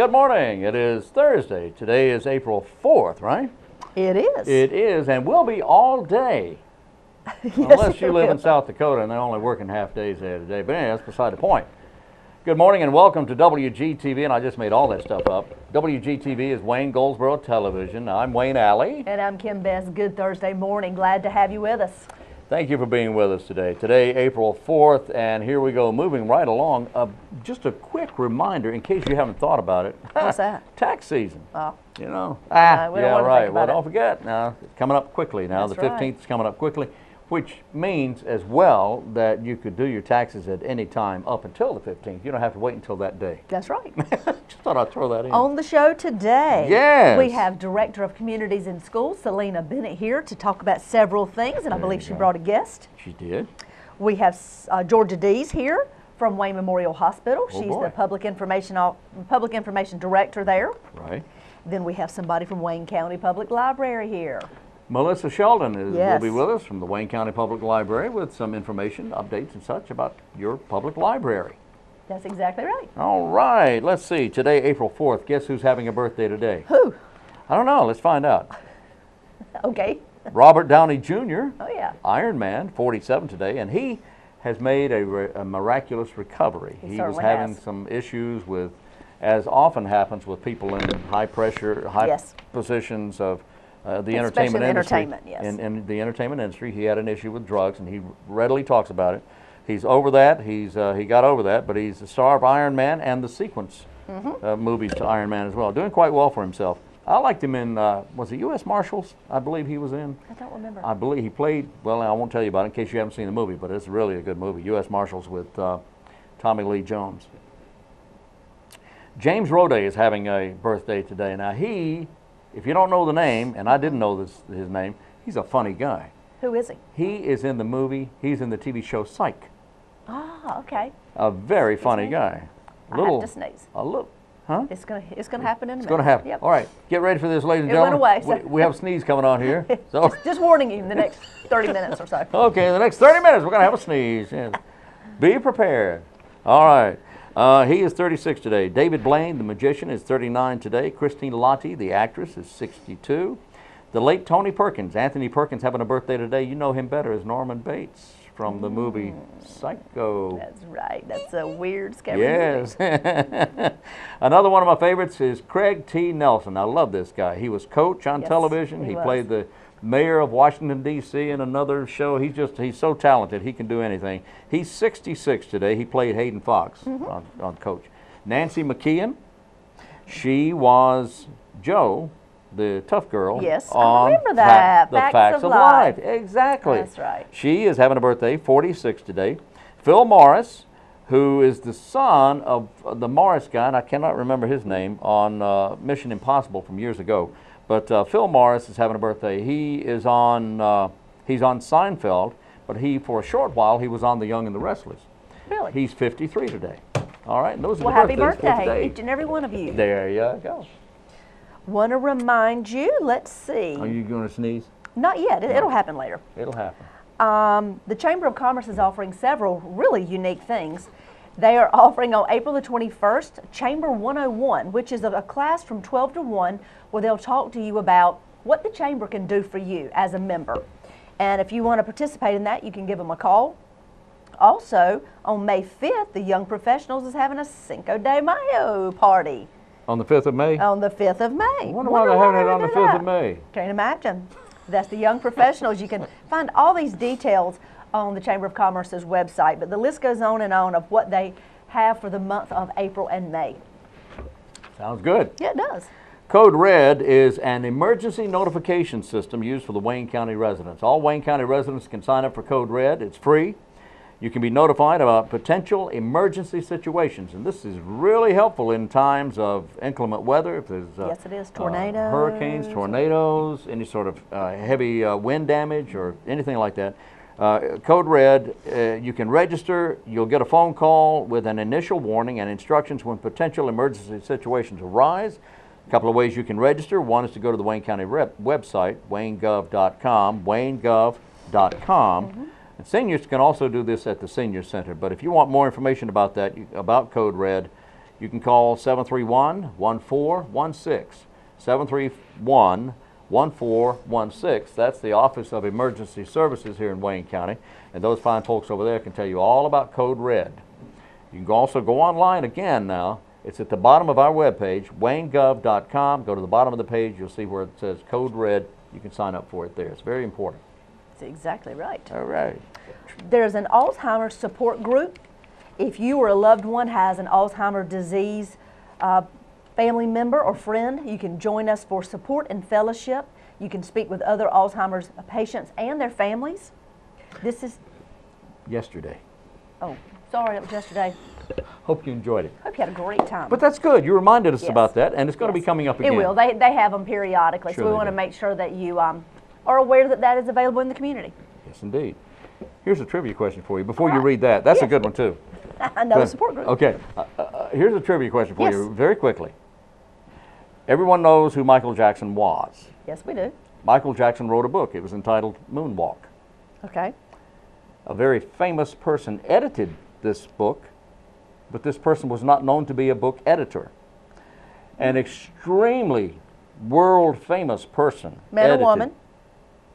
Good morning. It is Thursday. Today is April 4th, right? It is. It is, and will be all day. Yes, Unless you live in South Dakota and they're only working half days there today. But anyway, that's beside the point. Good morning and welcome to WGTV, and I just made all that stuff up. WGTV is Wayne Goldsboro Television. I'm Wayne Alley. And I'm Kim Best. Good Thursday morning. Glad to have you with us. Thank you for being with us today. Today, April 4th, and here we go, moving right along. Just a quick reminder, in case you haven't thought about it. What's that? Tax season. Oh. You know. We don't want to think about Well, it. don't forget now. It's coming up quickly now. That's The 15th right. is coming up quickly, which means as well that you could do your taxes at any time up until the 15th. You don't have to wait until that day. That's right. Just thought I'd throw that in. On the show today, Yes. we have Director of Communities and Schools, Selena Bennett, here to talk about several things, and I believe she brought a guest. She did. We have Georgia DEES here from Wayne Memorial Hospital. Oh, She's boy. the Public Information Director there. Right. Then we have somebody from Wayne County Public Library here. Melissa Sheldon will Yes. be with us from the Wayne County Public Library with some information, updates, and such about your public library. That's exactly right. All right, let's see. Today, April 4th. Guess who's having a birthday today? Who? I don't know. Let's find out. Okay. Robert Downey Jr., Oh, yeah. Iron Man, 47 today, and he has made a miraculous recovery. He was certainly having has. some issues with, as often happens with people in high pressure, high Yes. positions of the Especially entertainment in industry. entertainment, yes. In the entertainment industry, he had an issue with drugs, and he readily talks about it. He's over that. He got over that, but he's the star of Iron Man and the sequence movies to Iron Man as well. Doing quite well for himself. I liked him in, was it U.S. Marshals? I believe he was in. I don't remember. I believe he played, well, I won't tell you about it in case you haven't seen the movie, but it's really a good movie, U.S. Marshals with Tommy Lee Jones. James Roday is having a birthday today. Now he, if you don't know the name, and I didn't know his name, he's a funny guy. Who is he? He is in the movie, he's in the TV show Psych. Ah, okay. A very funny guy. I have to sneeze. A little, huh? It's gonna happen in a minute. It's going to happen. Yep. All right, get ready for this, ladies and It went gentlemen. away, so- We have a sneeze coming on here. So. Just warning you in the next 30 minutes or so. Okay, the next 30 minutes we're going to have a sneeze. Yes. Be prepared. All right. He is 36 today. David Blaine, the magician, is 39 today. Christine Lottie, the actress, is 62. The late Tony Perkins, Anthony Perkins, having a birthday today. You know him better as Norman Bates from the movie Psycho. That's right. That's a weird, scary Yes. movie. Another one of my favorites is Craig T. Nelson. I love this guy. He was Coach on Yes, television. he He was. played the mayor of Washington, D.C. in another show. He's so talented. He can do anything. He's 66 today. He played Hayden Fox on Coach. Nancy McKeon, she was Joe, the tough girl. Yes, I on remember that. The Facts Facts of of Life. Life. Exactly. That's right. She is having a birthday, 46 today. Phil Morris, who is the son of the Morris guy, and I cannot remember his name, on Mission Impossible from years ago. But Phil Morris is having a birthday. He is on, he's on Seinfeld, but for a short while, he was on The Young and the Restless. Really? He's 53 today. All right, and those are Well, the happy birthdays for birthday, today. each and every one of you. There you go. Want to remind you, let's see. Are you going to sneeze? Not yet. It'll happen later. It'll happen. The Chamber of Commerce is offering several really unique things. They are offering on April the 21st, Chamber 101, which is a class from 12 to 1 where they'll talk to you about what the Chamber can do for you as a member. And if you want to participate in that, you can give them a call. Also, on May 5th, the Young Professionals is having a Cinco de Mayo party On the 5th of May? on the 5th of May. I wonder why they're having it on the 5th of May. Can't imagine. That's the Young Professionals. You can find all these details on the Chamber of Commerce's website, but the list goes on and on of what they have for the month of April and May. Sounds good. Yeah, it does. Code Red is an emergency notification system used for the Wayne County residents. All Wayne County residents can sign up for Code Red. It's free. You can be notified about potential emergency situations, and this is really helpful in times of inclement weather. If there's Yes, it is. Tornadoes. hurricanes, tornadoes, any sort of heavy wind damage or anything like that. Code Red, you can register. You'll get a phone call with an initial warning and instructions when potential emergency situations arise. A couple of ways you can register. One is to go to the Wayne County website, waynegov.com, waynegov.com. And seniors can also do this at the Senior Center. But if you want more information about that, about Code Red, you can call 731-1416. 731-1416. That's the Office of Emergency Services here in Wayne County. And those fine folks over there can tell you all about Code Red. You can also go online again now. It's at the bottom of our webpage, waynegov.com. Go to the bottom of the page. You'll see where it says Code Red. You can sign up for it there. It's very important. That's exactly right. All right. There's an Alzheimer's support group. If you or a loved one has an Alzheimer's disease family member or friend, you can join us for support and fellowship. You can speak with other Alzheimer's patients and their families. This is... Yesterday. Oh, sorry, it was yesterday. Hope you enjoyed it. Hope you had a great time. But that's good. You reminded us Yes. about that, and it's going to Yes. be coming up again. It will. They have them periodically, Sure so we they want to do. make sure that you are aware that that is available in the community. Yes, indeed. Here's a trivia question for you before you All right. read that. That's a Yes. good one, too. Another support group. Okay. Here's a trivia question for Yes. you very quickly. Everyone knows who Michael Jackson was. Yes, we do. Michael Jackson wrote a book. It was entitled Moonwalk. Okay. A very famous person edited this book, but this person was not known to be a book editor. An extremely world-famous person Man or edited. woman.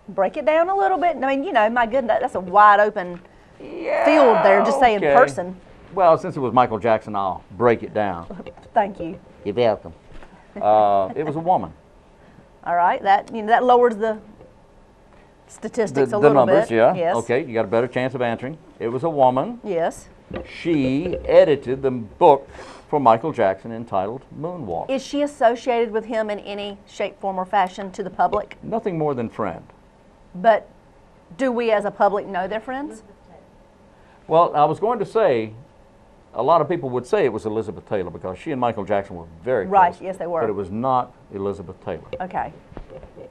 Break it down a little bit. I mean, you know, my goodness, that's a wide open field there, just saying okay. person. Well, since it was Michael Jackson, I'll break it down. Thank you. You're welcome. It was a woman. All right, that that lowers the statistics a The little numbers, bit. yeah. Yes. Okay, you got a better chance of answering. It was a woman. Yes. She edited the book for Michael Jackson entitled Moonwalk. Is she associated with him in any shape, form, or fashion to the public? Nothing more than friend. But do we as a public know they're friends? Well, I was going to say, a lot of people would say it was Elizabeth Taylor because she and Michael Jackson were very close. Right, yes, they were. But it was not Elizabeth Taylor. Okay.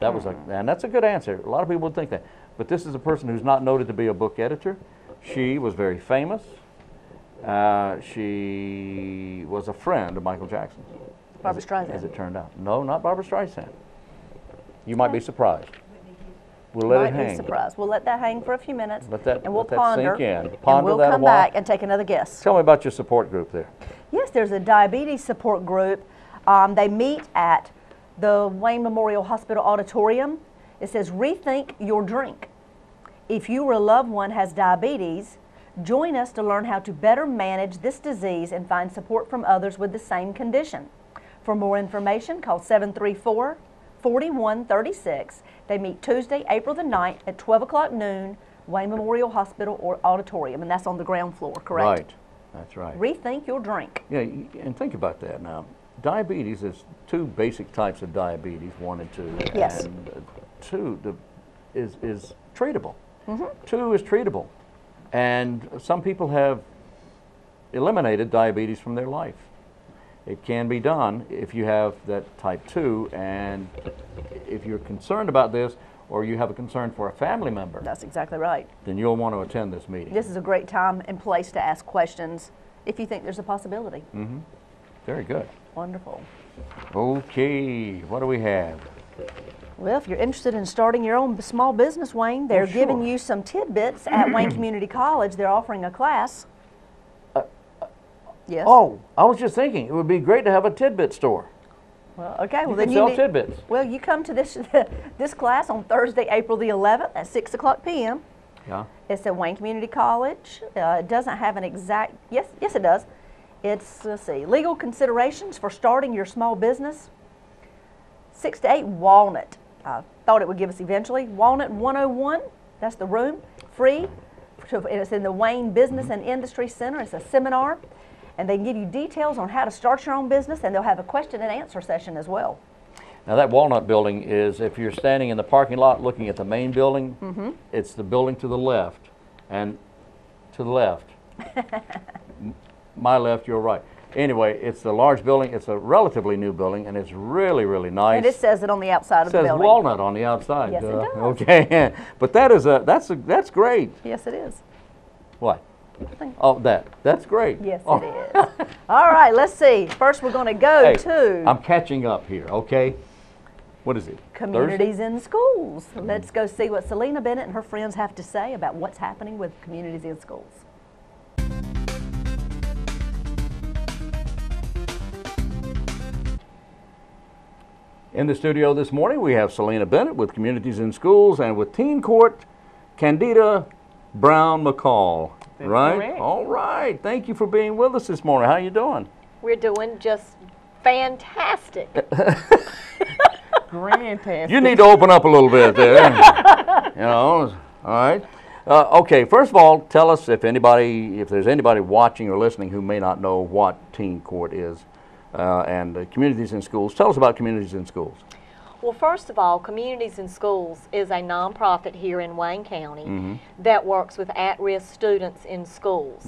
That was and that's a good answer. A lot of people would think that. But this is a person who's not noted to be a book editor. She was very famous. She was a friend of Michael Jackson. Barbra Streisand. As it turned out. No, not Barbra Streisand. You might be surprised. We'll let it Might be hang. surprised. We'll let that hang for a few minutes, Let that- and we'll let that ponder. sink in. And Ponder we'll that a come while. back and take another guess. Tell me about your support group there. Yes, there's a diabetes support group. They meet at the Wayne Memorial Hospital Auditorium. It says, rethink your drink. If you or a loved one has diabetes, join us to learn how to better manage this disease and find support from others with the same condition. For more information, call 734-4136. They meet Tuesday, April the 9th at 12 o'clock noon, Wayne Memorial Hospital or Auditorium, and that's on the ground floor, correct? Right. That's right. Rethink your drink. Yeah, and think about that now. Diabetes is two basic types of diabetes, 1 and 2. Yes. And 2 is treatable. 2 is treatable. And some people have eliminated diabetes from their life. It can be done if you have that type 2, and if you're concerned about this or you have a concern for a family member, That's exactly right. then you'll want to attend this meeting. This is a great time and place to ask questions if you think there's a possibility. Very good. Wonderful. Okay, what do we have? Well, if you're interested in starting your own small business, Wayne, they're giving sure. you some tidbits at Wayne Community College. They're offering a class. Yes. Oh, I was just thinking, it would be great to have a tidbit store. Well, okay. Well, You then can you sell need, tidbits. Well, you come to this this class on Thursday, April the 11th at 6 o'clock p.m. Yeah. It's at Wayne Community College. It doesn't have an exact, yes, it does. It's, let's see, legal considerations for starting your small business. 6 to 8 Walnut. I thought it would give us eventually. Walnut 101, that's the room, free. It's in the Wayne Business and Industry Center. It's a seminar, and they can give you details on how to start your own business, and they'll have a question and answer session as well. Now that Walnut building is, if you're standing in the parking lot looking at the main building, it's the building to the left, and to the left. My left, your right. Anyway, it's a large building. It's a relatively new building, and it's really, really nice. And it says it on the outside of the says building. Walnut on the outside. Yes, it does. Okay, but that is that's great. Yes, it is. What? Oh, that's great. Yes, Oh. it is. All right, let's see. First, we're going to go Hey, to I'm catching up here. Okay. What is it? Communities in Schools. Let's go see what Selena Bennett and her friends have to say about what's happening with Communities in Schools. In the studio this morning, we have Selena Bennett with Communities in Schools, and with Teen Court, CANDIDA BROWN-MCCALL. Right? Correct. All right. Thank you for being with us this morning. How you doing? We're doing just fantastic. Fantastic. You need to open up a little bit there. You know, all right. Okay, first of all, tell us if there's anybody watching or listening who may not know what Teen Court is, and Communities in Schools. Tell us about Communities in Schools. Well, first of all, Communities in Schools is a nonprofit here in Wayne County that works with at-risk students in schools.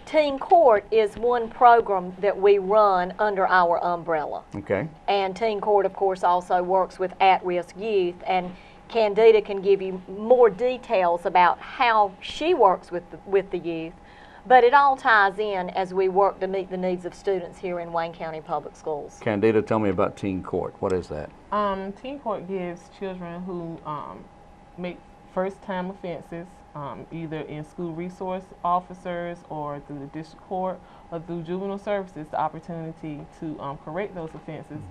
Teen Court is one program that we run under our umbrella. Okay. And Teen Court, of course, also works with at-risk youth, and CANDIDA can give you more details about how she works with the youth, but it all ties in as we work to meet the needs of students here in Wayne County Public Schools. CANDIDA, tell me about Teen Court. What is that? Teen Court gives children who make first-time offenses, either in school resource officers or through the district court or through juvenile services, the opportunity to correct those offenses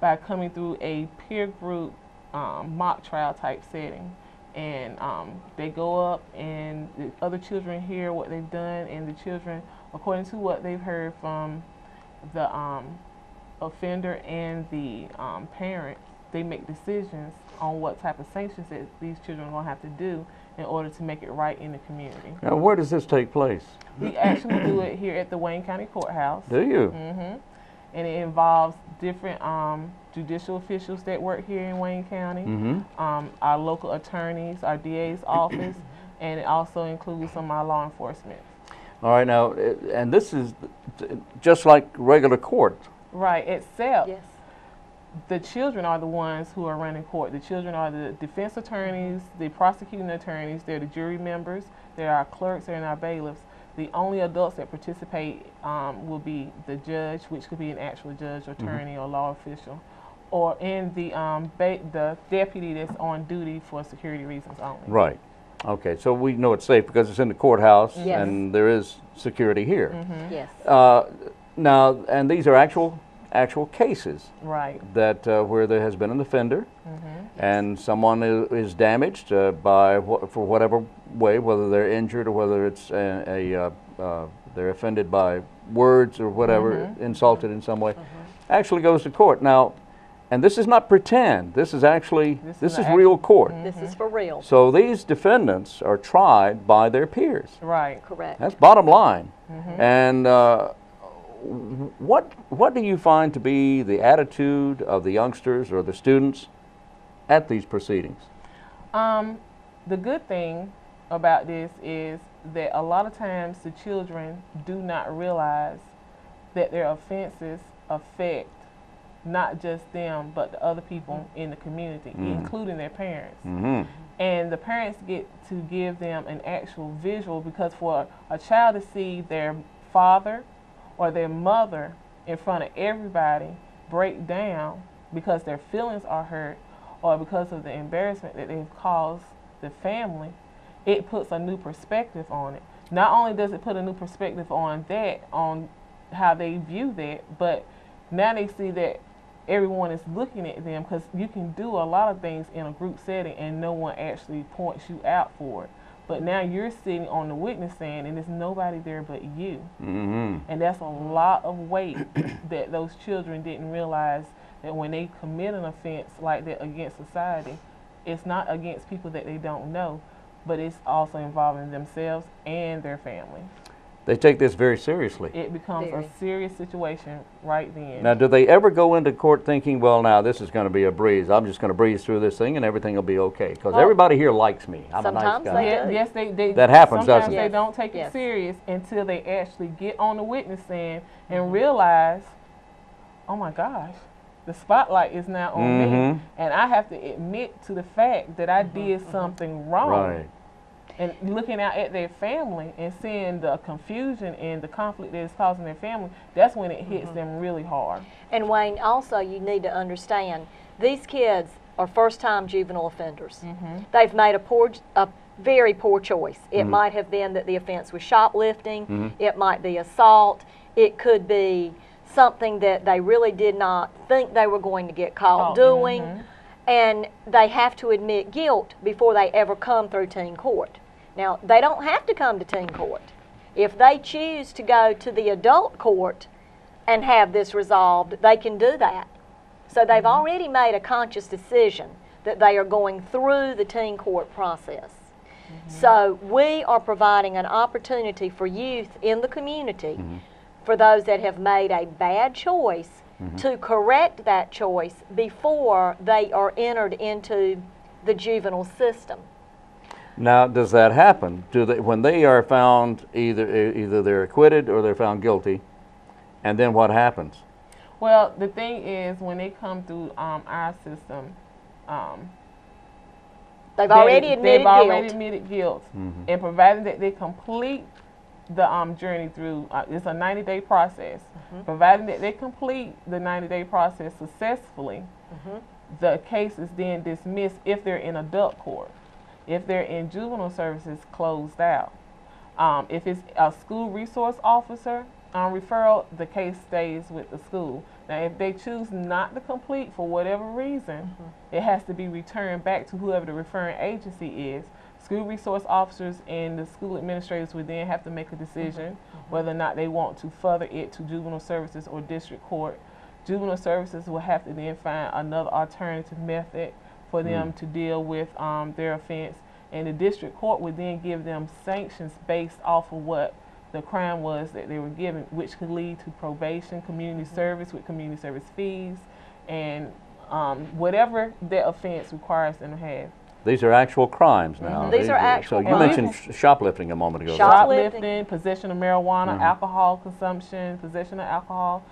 by coming through a peer group mock trial type setting. And they go up and the other children hear what they've done, and the children, according to what they've heard from the offender and the parents, they make decisions on what type of sanctions that these children are going to have to do in order to make it right in the community. Now, where does this take place? We actually do it here at the Wayne County Courthouse. Do you? And it involves different judicial officials that work here in Wayne County, our local attorneys, our DA's office, and it also includes some of our law enforcement. All right, now, and this is just like regular court. Right, except Yes. the children are the ones who are running court. The children are the defense attorneys, the prosecuting attorneys, they're the jury members, they're our clerks, they're our bailiffs. The only adults that participate will be the judge, which could be an actual judge, attorney, or law official, or in the deputy that's on duty for security reasons only. Right. Okay, so we know it's safe because it's in the courthouse, Yes. and there is security here. Yes. Now, and these are actual cases Right. that where there has been an offender, and someone is damaged by for whatever way, whether they're injured or whether it's they're offended by words or whatever, insulted in some way, actually goes to court. Now, and this is not pretend. This is actually this is real court. This is for real. So these defendants are tried by their peers. Right. Correct. That's bottom line. And what do you find to be the attitude of the youngsters or the students at these proceedings? The good thing about this is that a lot of times the children do not realize that their offenses affect not just them, but the other people in the community, including their parents. And the parents get to give them an actual visual, because for a child to see their father or their mother in front of everybody break down because their feelings are hurt or because of the embarrassment that they've caused the family, it puts a new perspective on it. Not only does it put a new perspective on that, on how they view that, but now they see that everyone is looking at them, because you can do a lot of things in a group setting and no one actually points you out for it. But now you're sitting on the witness stand and there's nobody there but you. And that's a lot of weight that those children didn't realize, that when they commit an offense like that against society, it's not against people that they don't know, but it's also involving themselves and their family. They take this very seriously. It becomes a serious situation right then. Now, do they ever go into court thinking, well, now this is going to be a breeze. I'm just going to breeze through this thing and everything will be okay? Because everybody here likes me. I'm a nice Sometimes guy. they do. Yes, they That happens, doesn't sometimes it? they don't take it serious until they actually get on the witness stand and realize, oh my gosh, the spotlight is now on me, and I have to admit to the fact that I did something wrong. Right. And looking out at their family and seeing the confusion and the conflict that is causing their family, that's when it hits them really hard. And Wayne, also you need to understand, these kids are first-time juvenile offenders. They've made a very poor choice. It might have been that the offense was shoplifting. It might be assault. It could be something that they really did not think they were going to get caught doing, and they have to admit guilt before they ever come through teen court. Now, they don't have to come to teen court. If they choose to go to the adult court and have this resolved, they can do that. So they've already made a conscious decision that they are going through the teen court process. So we are providing an opportunity for youth in the community, for those that have made a bad choice, to correct that choice before they are entered into the juvenile system. Now, does that happen? Do they, when they are found, either they're acquitted or they're found guilty, and then what happens? Well, the thing is, when they come through our system, they've already admitted guilt. And provided that they complete the journey through, it's a 90-day process. Provided that they complete the 90-day process successfully, the case is then dismissed if they're in adult court. If they're in juvenile services, closed out. If it's a school resource officer referral, the case stays with the school. Now, if they choose not to complete for whatever reason, it has to be returned back to whoever the referring agency is. School resource officers and the school administrators would then have to make a decision whether or not they want to further it to juvenile services or district court. Juvenile services will have to then find another alternative method for them to deal with their offense, and the district court would then give them sanctions based off of what the crime was that they were given, which could lead to probation, community service with community service fees, and whatever their offense requires them to have. These are actual crimes now. These are actual crimes. So you mentioned shoplifting a moment ago. Shoplifting, possession of marijuana, alcohol consumption, possession of alcohol.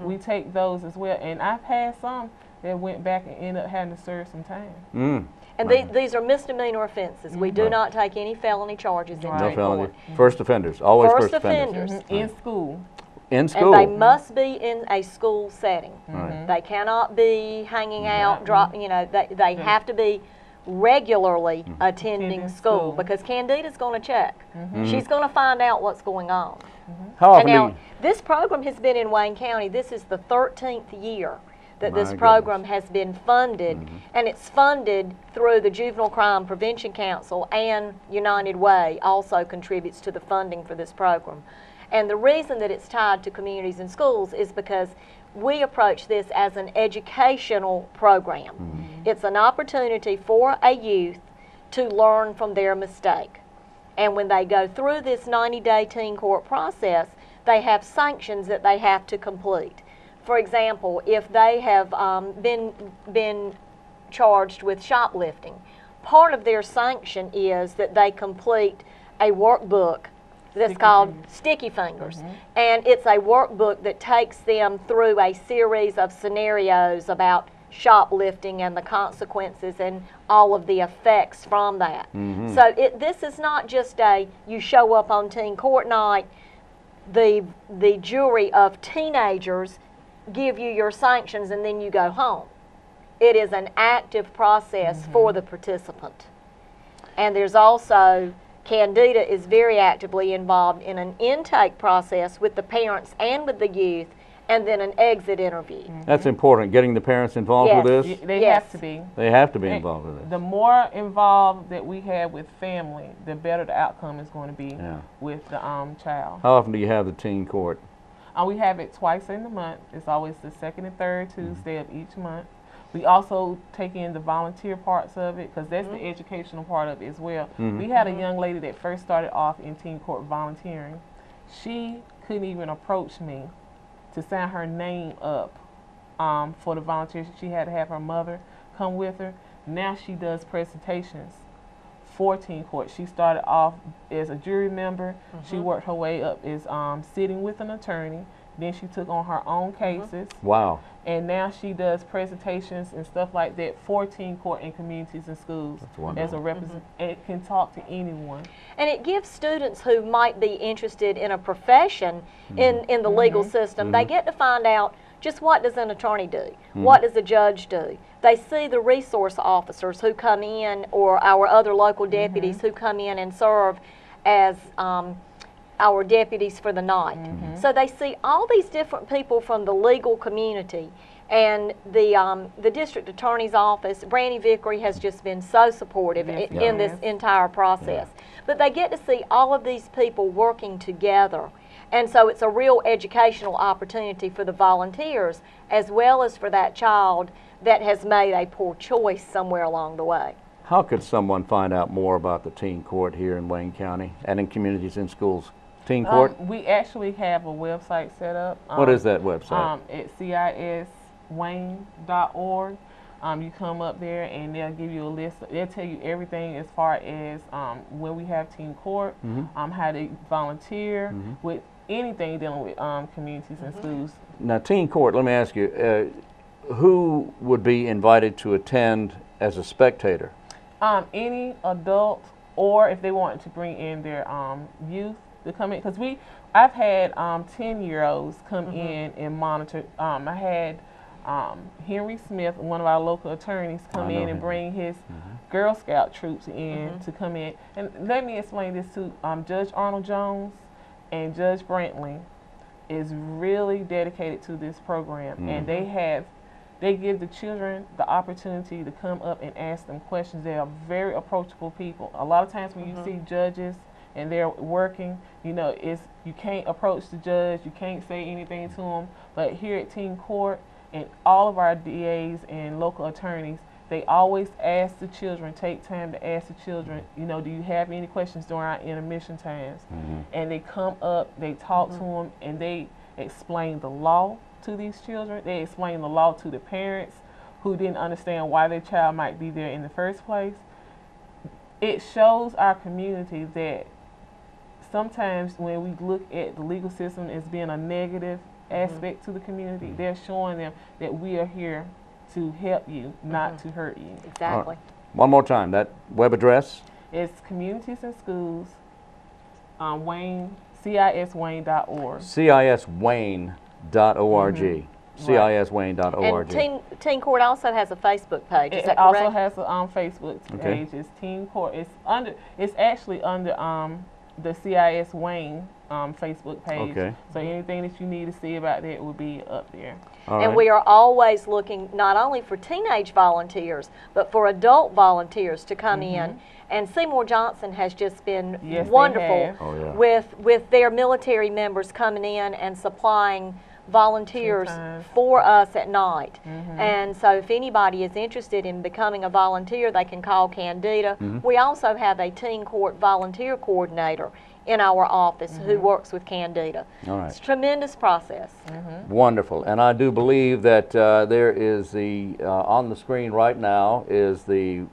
We take those as well. And I've had some that went back and ended up having to serve some time. And these are misdemeanor offenses. We do not take any felony charges in No felony. First offenders. Always first offenders. In school. In school. And they must be in a school setting. They cannot be hanging out, they have to be regularly attending school, because Candida's going to check. She's going to find out what's going on. How often now, this program has been in Wayne County. This is the 13th year that this program has been funded, and it's funded through the Juvenile Crime Prevention Council, and United Way also contributes to the funding for this program. And the reason that it's tied to communities and schools is because we approach this as an educational program. It's an opportunity for a youth to learn from their mistake. And when they go through this 90-day teen court process, they have sanctions that they have to complete. For example, if they have been charged with shoplifting, part of their sanction is that they complete a workbook that's called Sticky Fingers. And it's a workbook that takes them through a series of scenarios about shoplifting and the consequences and all of the effects from that. So this is not just you show up on teen court night, the jury of teenagers give you your sanctions and then you go home. It is an active process for the participant. And there's also, CANDIDA is very actively involved in an intake process with the parents and with the youth, and then an exit interview. That's important, getting the parents involved with this? They have to be. They have to be involved with this. The more involved that we have with family, the better the outcome is going to be with the child. How often do you have the teen court? We have it twice in the month. It's always the second and third Tuesday of each month. We also take in the volunteer parts of it, because that's the educational part of it as well. We had a young lady that first started off in teen court volunteering. She couldn't even approach me to sign her name up for the volunteers. She had to have her mother come with her. Now she does presentations for teen court. She started off as a jury member. She worked her way up as sitting with an attorney. Then she took on her own cases. Wow. And now she does presentations and stuff like that for teen court in communities and schools. That's wonderful. As a representative. It can talk to anyone. And it gives students who might be interested in a profession in the legal system, they get to find out just what does an attorney do? What does a judge do? They see the resource officers who come in, or our other local deputies who come in and serve as our deputies for the night. So they see all these different people from the legal community. And the district attorney's office, Brandy Vickery, has just been so supportive in this entire process. But they get to see all of these people working together. And so it's a real educational opportunity for the volunteers as well as for that child that has made a poor choice somewhere along the way. How could someone find out more about the teen court here in Wayne County and in communities and schools? Teen court? We actually have a website set up. What is that website? It's CISWayne.org. You come up there and they'll give you a list. They'll tell you everything as far as when we have teen court, how to volunteer with anything dealing with communities and schools. Now, teen court, let me ask you, who would be invited to attend as a spectator? Any adult, or if they wanted to bring in their youth to come in, because I've had 10-year-olds come in and monitor. I had Henry Smith, one of our local attorneys, come in and bring his Girl Scout troops in to come in. And let me explain this too. Judge Arnold Jones and Judge Brantley is really dedicated to this program, and they give the children the opportunity to come up and ask them questions. They are very approachable people. A lot of times when you see judges and they're working, you know, you can't approach the judge, you can't say anything to them. But here at teen court and all of our DAs and local attorneys, they always ask the children, take time to ask the children, you know, do you have any questions during our intermission times? And they come up, they talk to them, and they explain the law to these children. They explain the law to the parents who didn't understand why their child might be there in the first place. It shows our community that sometimes when we look at the legal system as being a negative aspect to the community, they're showing them that we are here to help you, not to hurt you. Exactly. One more time, that web address? It's Communities and Schools, CISWayne.org. CISWayne.org. CISWayne.org. And teen court also has a Facebook page. Is that It also correct? has a Facebook page. It's teen court. It's actually under the CIS Wayne Facebook page. So anything that you need to see about that will be up there. And we are always looking not only for teenage volunteers, but for adult volunteers to come in. And Seymour Johnson has just been wonderful with their military members coming in and supplying volunteers for us at night. And so if anybody is interested in becoming a volunteer, they can call CANDIDA. We also have a teen court volunteer coordinator in our office who works with CANDIDA. It's a tremendous process. Wonderful. And I do believe that there is on the screen right now is the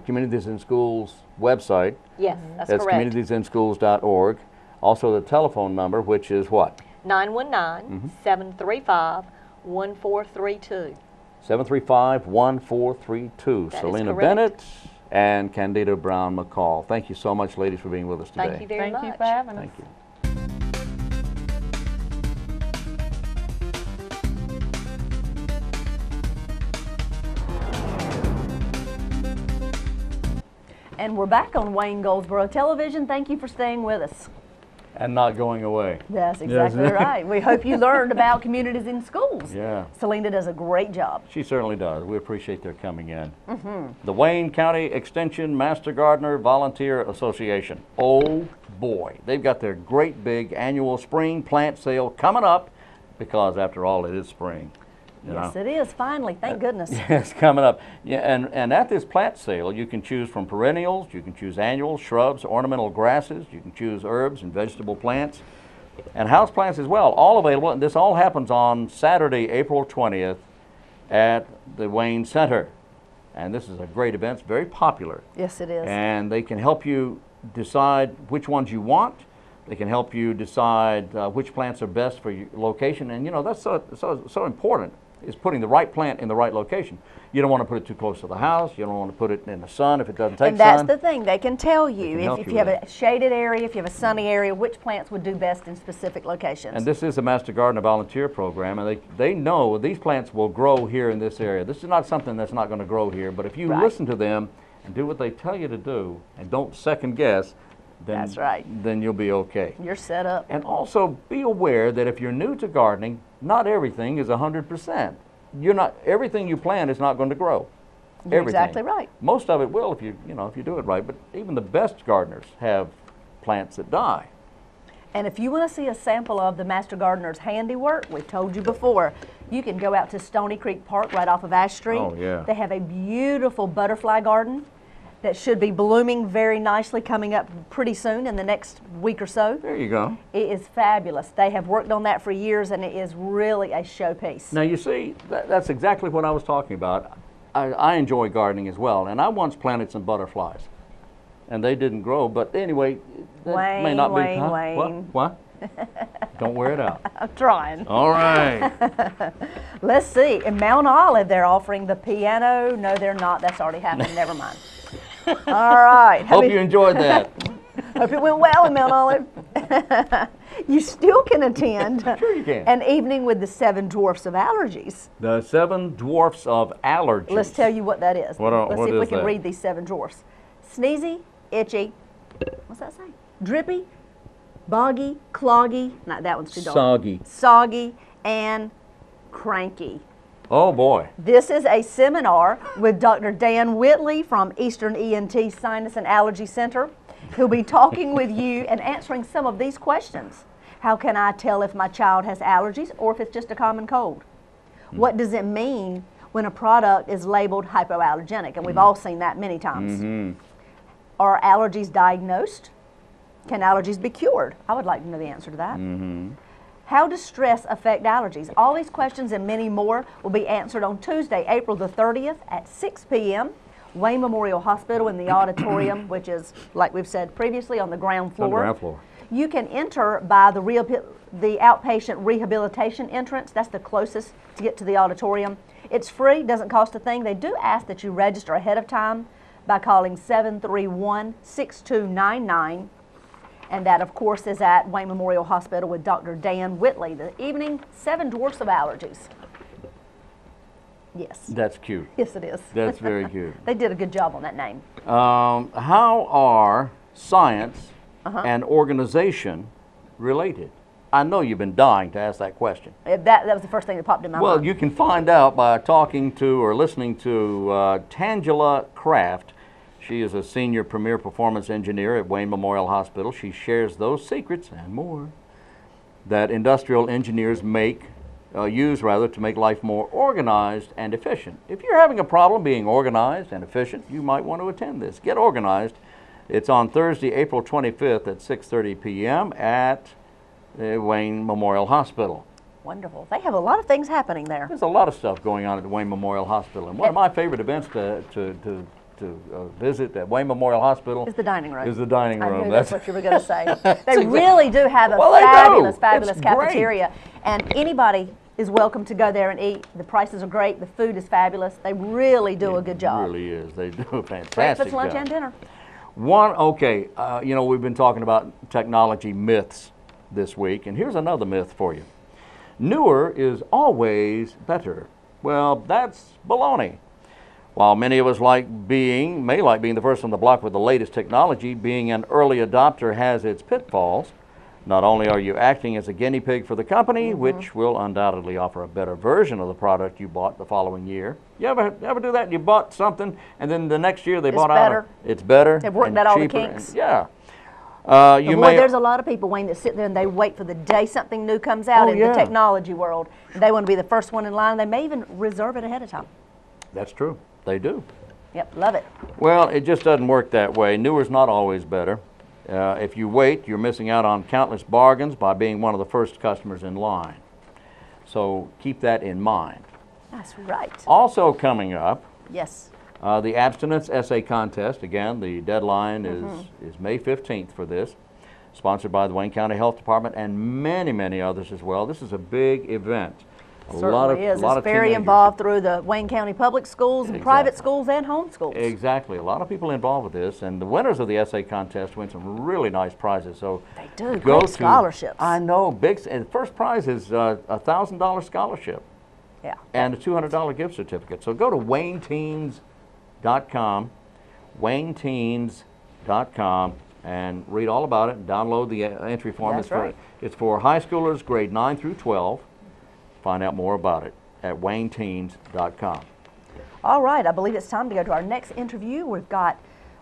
Communities in Schools website. Yes, that's correct. communitiesinschools.org. Also the telephone number, which is what? 919-735-1432. 735-1432. Selena Bennett and Candida Brown-McCall. Thank you so much, ladies, for being with us today. Thank you very much. Thank you for having us. Thank you. And we're back on Wayne Goldsboro Television. Thank you for staying with us. And not going away. That's exactly right. We hope you learned about communities in schools. Yeah. Selena does a great job. She certainly does. We appreciate their coming in. The Wayne County Extension Master Gardener Volunteer Association. Oh boy, they've got their great big annual spring plant sale coming up because after all, it is spring. Yes, it is, finally, thank goodness. Yes, coming up. Yeah, and at this plant sale, you can choose from perennials, you can choose annuals, shrubs, ornamental grasses, you can choose herbs and vegetable plants, and house plants as well, all available. And this all happens on Saturday, April 20th at the Wayne Center. And this is a great event, it's very popular. Yes, it is. And they can help you decide which ones you want. They can help you decide which plants are best for your location. And you know, that's so important, is putting the right plant in the right location. You don't want to put it too close to the house. You don't want to put it in the sun if it doesn't take sun. And that's the thing. They can tell you if you have with a shaded area, if you have a sunny area, which plants would do best in specific locations. And this is a Master Gardener Volunteer Program, and they know these plants will grow here in this area. This is not something that's not going to grow here, but if you listen to them and do what they tell you to do and don't second guess, That's right. Then you'll be okay. You're set up. And also be aware that if you're new to gardening, not everything is 100%. Everything you plant is not going to grow. You're Everything. exactly right. Most of it will if you do it right, but even the best gardeners have plants that die. And if you want to see a sample of the Master Gardener's handiwork, we've told you before, you can go out to Stony Creek Park right off of Ash Street. Oh, yeah. They have a beautiful butterfly garden that should be blooming very nicely coming up pretty soon in the next week or so. There you go. It is fabulous. They have worked on that for years, and it is really a showpiece. Now you see, that's exactly what I was talking about. I enjoy gardening as well, and I once planted some butterflies, and they didn't grow. But anyway, that may not be. Huh? Wayne. What? Don't wear it out. I'm trying. All right. Let's see. In Mount Olive, they're offering the piano. No, they're not. That's already happened. Never mind. All right. Hope you enjoyed that. Hope it went well in Mount Olive. You still can attend Sure you can. an evening with the 7 Dwarfs of Allergies. The 7 Dwarfs of Allergies. Let's tell you what that is. Let's see if we is can that? read these 7 dwarfs. Sneezy, itchy, what's that say? Drippy, boggy, cloggy, not that one's too dark. Soggy, and cranky. Oh boy. This is a seminar with Dr. Dan Whitley from Eastern ENT Sinus and Allergy Center. He'll be talking with you and answering some of these questions. How can I tell if my child has allergies or if it's just a common cold? What does it mean when a product is labeled hypoallergenic? And we've all seen that many times. Are allergies diagnosed? Can allergies be cured? I would like to know the answer to that. How does stress affect allergies? All these questions and many more will be answered on Tuesday, April the 30th at 6 p.m. Wayne Memorial Hospital in the auditorium, which is, like we've said previously, on the ground floor. On the ground floor. You can enter by the outpatient rehabilitation entrance. That's the closest to get to the auditorium. It's free, doesn't cost a thing. They do ask that you register ahead of time by calling 731-6299. And that, of course, is at Wayne Memorial Hospital with Dr. Dan Whitley. The evening, 7 Dwarfs of Allergies. Yes. That's cute. Yes, it is. That's very cute. They did a good job on that name. How are science and organization related? I know you've been dying to ask that question. That was the first thing that popped in my mind. Well, you can find out by talking to or listening to Tangela Kraft. She is a senior premier performance engineer at Wayne Memorial Hospital. She shares those secrets and more that industrial engineers use to make life more organized and efficient. If you're having a problem being organized and efficient, you might want to attend this. Get organized. It's on Thursday, April 25th at 6:30 p.m. at Wayne Memorial Hospital. Wonderful. They have a lot of things happening there. There's a lot of stuff going on at the Wayne Memorial Hospital. And one of my favorite events to visit at Wayne Memorial Hospital is the dining room. Is the dining room. I knew that's what you were going to say. They exactly. really do have a Well, fabulous It's cafeteria. And anybody is welcome to go there and eat. The prices are great. The food is fabulous. They really do a good job. It really is. They do a fantastic Breakfast, lunch, job. and dinner. We've been talking about technology myths this week, and here's another myth for you. Newer is always better. Well, that's baloney. While many of us may like being the first on the block with the latest technology, being an early adopter has its pitfalls. Not only are you acting as a guinea pig for the company, which will undoubtedly offer a better version of the product you bought the following year. You ever do that? You bought something, and then the next year they bought out. It's better. They've worked out all the kinks. There's a lot of people, Wayne, that sit there and they wait for the day something new comes out in the technology world. They want to be the first one in line. They may even reserve it ahead of time. That's true. They do. Yep, love it. Well, it just doesn't work that way. Newer's not always better. If you wait, you're missing out on countless bargains by being one of the first customers in line. So keep that in mind. That's right. Also coming up, yes, the abstinence essay contest. Again, the deadline is May 15th for this. Sponsored by the Wayne County Health Department and many, many others as well. This is a big event. Certainly is. It's very involved through the Wayne County public schools and private schools and home schools. Exactly. A lot of people involved with this, and the winners of the essay contest win some really nice prizes. So they do. Great scholarships. I know. And the first prize is a $1,000 scholarship. Yeah. And a $200 gift certificate. So go to WayneTeens.com, WayneTeens.com, and read all about it and download the entry form. That's right. It's for high schoolers grade 9 through 12. Find out more about it at wayneteens.com. All right, I believe it's time to go to our next interview. We've got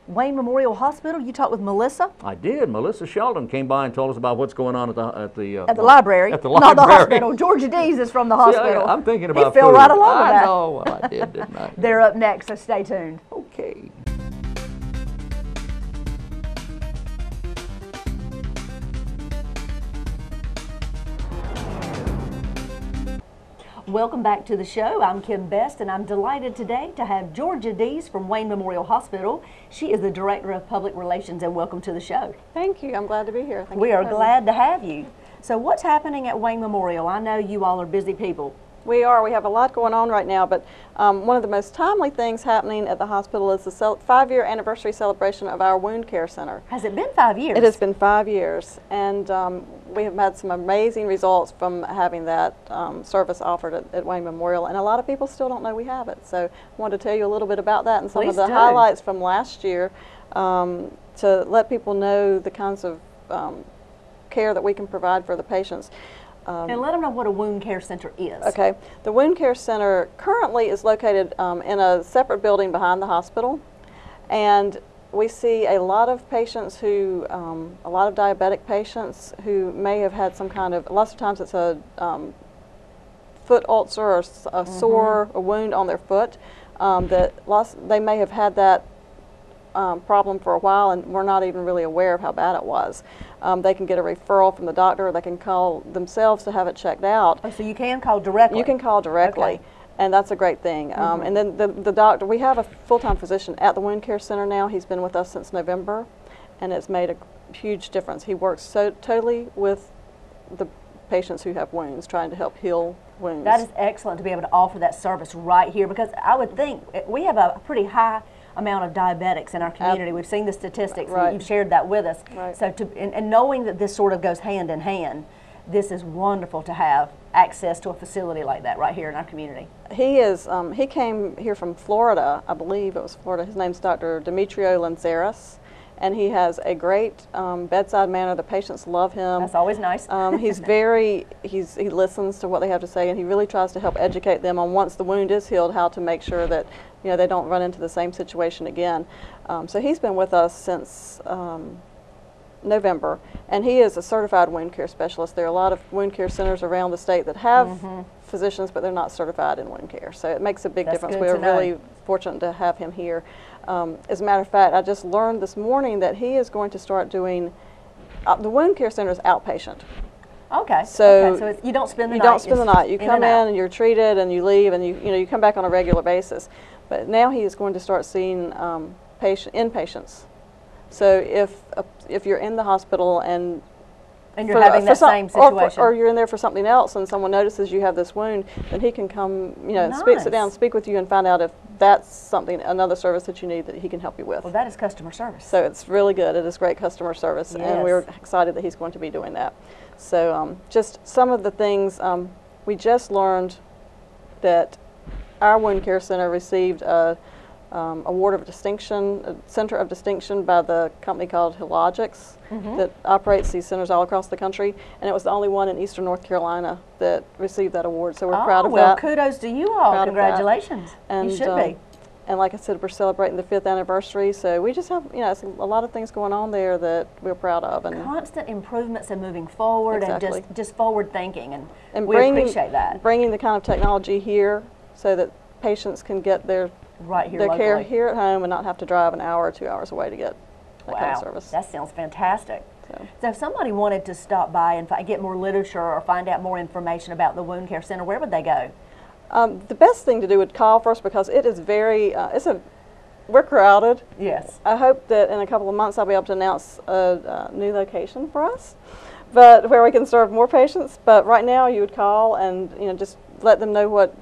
Wayne Memorial Hospital. You talked with Melissa I did. Melissa Sheldon came by and told us about what's going on at the library. At the Not the library. hospital. Georgia DEES is from the hospital. I'm thinking about He fell food. right along with that. I know what I did, didn't I? They're up next, so stay tuned. Okay. Welcome back to the show. I'm Kim Best, and I'm delighted today to have Georgia DEES from Wayne Memorial Hospital. She is the Director of Public Relations, and welcome to the show. Thank you. I'm glad to be here. Thank We you for are having me. glad to have you. So what's happening at Wayne Memorial? I know you all are busy people. We are. We have a lot going on right now, but one of the most timely things happening at the hospital is the 5-year anniversary celebration of our wound care center. Has it been 5 years? It has been 5 years, and we have had some amazing results from having that service offered at Wayne Memorial, and a lot of people still don't know we have it. So I wanted to tell you a little bit about that and some Please of the do. highlights from last year to let people know the kinds of care that we can provide for the patients. And let them know what a wound care center is. Okay, the Wound Care Center currently is located in a separate building behind the hospital, and we see a lot of patients who, a lot of diabetic patients who may have had some kind of, lots of times it's a foot ulcer or a sore, a wound on their foot, they may have had that problem for a while, and we're not even really aware of how bad it was. They can get a referral from the doctor, or they can call themselves to have it checked out. Oh, so you can call directly? You can call directly, Okay. and that's a great thing. And then the doctor, we have a full-time physician at the Wound Care Center now. He's been with us since November, and it's made a huge difference. He works totally with the patients who have wounds, trying to help heal wounds. That is excellent to be able to offer that service right here, because I would think we have a pretty high amount of diabetics in our community. We've seen the statistics, Right. and you've shared that with us. Right. So and knowing that this sort of goes hand in hand, this is wonderful to have access to a facility like that right here in our community. He is. He came here from Florida, I believe it was Florida. His name's Dr. Demetrio Lanzaris, and he has a great bedside manner. The patients love him. That's always nice. He listens to what they have to say, and he really tries to help educate them on, once the wound is healed, how to make sure that they don't run into the same situation again. So he's been with us since November, and he is a certified wound care specialist. There are a lot of wound care centers around the state that have physicians, but they're not certified in wound care. So it makes a big That's difference. good We're to know. really fortunate to have him here. As a matter of fact, I just learned this morning that he is going to start doing, the wound care center is outpatient. Okay. So, so you don't spend the night. You don't spend the it's night. You come and out. in and you're treated and you leave, and you come back on a regular basis. But now he is going to start seeing inpatients. So if you're in the hospital and you're having that same situation, or you're in there for something else, and someone notices you have this wound, then he can come, sit down, Nice. speak with you, and find out if that's another service that you need that he can help you with. well, that is customer service. So it's really good. It is great customer service, and we're Yes. excited that he's going to be doing that. So just some of the things, we just learned that our wound care center received a award of distinction, a center of distinction by the company called Hologics that operates these centers all across the country, and it was the only one in Eastern North Carolina that received that award. So we're proud of well, that. kudos to you all. Proud of that. Congratulations. And, you should be. And like I said, we're celebrating the 5th anniversary, so we just have, it's a lot of things going on there that we're proud of. And Constant improvements and moving forward, Exactly. and just forward thinking, and we bringing, appreciate that. Bringing the kind of technology here so that patients can get their Right here care locally. here at home and not have to drive an hour or 2 hours away to get that kind of Wow, service. that sounds fantastic. So. So if somebody wanted to stop by and get more literature or find out more information about the Wound Care Center, where would they go? The best thing to do would call first, because it is very, we're crowded. Yes. I hope that in a couple of months I'll be able to announce a new location for us, but where we can serve more patients. But right now you would call and just let them know what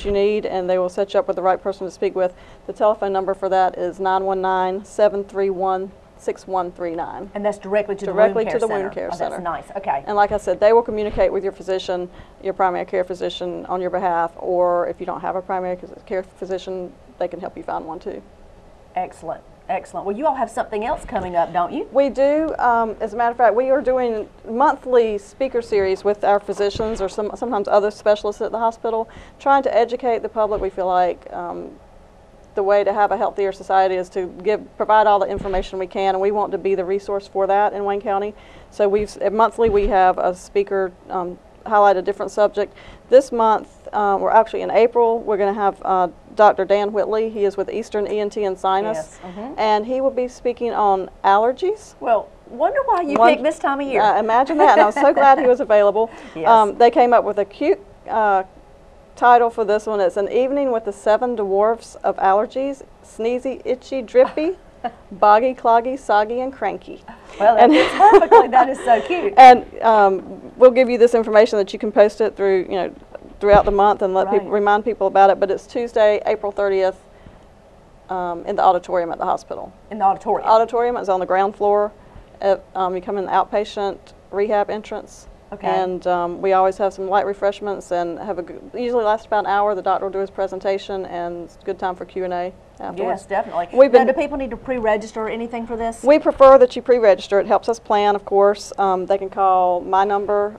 you need, and they will set you up with the right person to speak with. The telephone number for that is 919-731-6139. And that's directly to Directly the to the Wound Wound Care Care Center. Center. Oh, that's nice. Okay. And like I said, they will communicate with your physician, your primary care physician, on your behalf, or if you don't have a primary care physician, they can help you find one too. Excellent. Excellent. Well, you all have something else coming up, don't you? We do. As a matter of fact, we are doing monthly speaker series with our physicians or sometimes other specialists at the hospital, trying to educate the public. We feel like the way to have a healthier society is to provide all the information we can, and we want to be the resource for that in Wayne County. So monthly we have a speaker highlight a different subject. This month, or actually in April, we're going to have Dr. Dan Whitley. He is with Eastern ENT and Sinus, Yes. and he will be speaking on allergies. Well, wonder why you picked this time of year. Imagine that, and I was so glad he was available. Yes. They came up with a cute title for this one. It's An Evening with the Seven Dwarfs of Allergies: Sneezy, Itchy, Drippy, Boggy, Cloggy, Soggy, and Cranky. Well, that fits perfectly. That is so cute. And we'll give you this information that you can post it through, throughout the month and let people remind people about it. But it's Tuesday, April 30th, in the auditorium at the hospital. In the auditorium. Auditorium is on the ground floor. You come in the outpatient rehab entrance. Okay. And we always have some light refreshments and usually lasts about an hour. The doctor will do his presentation, and it's a good time for Q&A afterwards. Yes, definitely. Now, do people need to pre-register or anything for this? We prefer that you pre-register. It helps us plan, of course. They can call my number,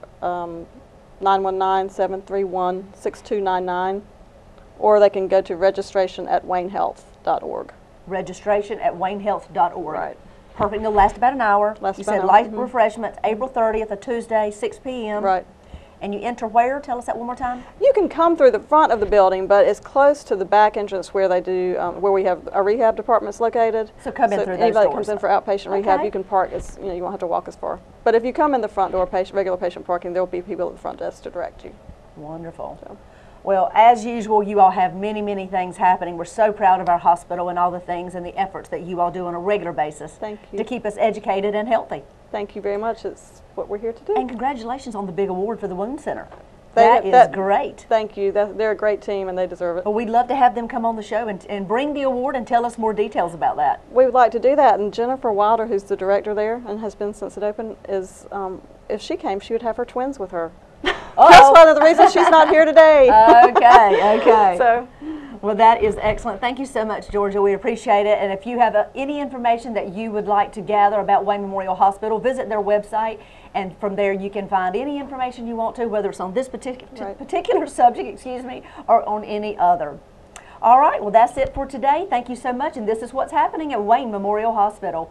919-731-6299, or they can go to registration@waynehealth.org. Registration@waynehealth.org. Right. Perfect. It'll last about an hour. Lasts You about said an hour. light refreshments, April 30th, a Tuesday, 6 p.m. Right. And you enter where? Tell us that one more time. You can come through the front of the building, but it's close to the back entrance where they do, where we have our rehab departments located. So come in through those anybody that doors. comes in for outpatient rehab, Okay. you can park. You won't have to walk as far. But if you come in the front door, regular patient parking, there will be people at the front desk to direct you. Wonderful. Well, as usual, you all have many, many things happening. We're so proud of our hospital and all the things and the efforts that you all do on a regular basis Thank you. to keep us educated and healthy. Thank you very much. It's what we're here to do. And congratulations on the big award for the Wound Center. They- That is great. Thank you. They're a great team, and they deserve it. Well, we'd love to have them come on the show and bring the award and tell us more details about that. We would like to do that, and Jennifer Wilder, who's the director there and has been since it opened, is if she came, she would have her twins with her. That's one of the reasons she's not here today. Okay. So, well, that is excellent. Thank you so much, Georgia. We appreciate it. And if you have any information that you would like to gather about Wayne Memorial Hospital, visit their website, and from there you can find any information you want to, whether it's on this particular subject, or on any other. All right, well, that's it for today. Thank you so much, and this is what's happening at Wayne Memorial Hospital.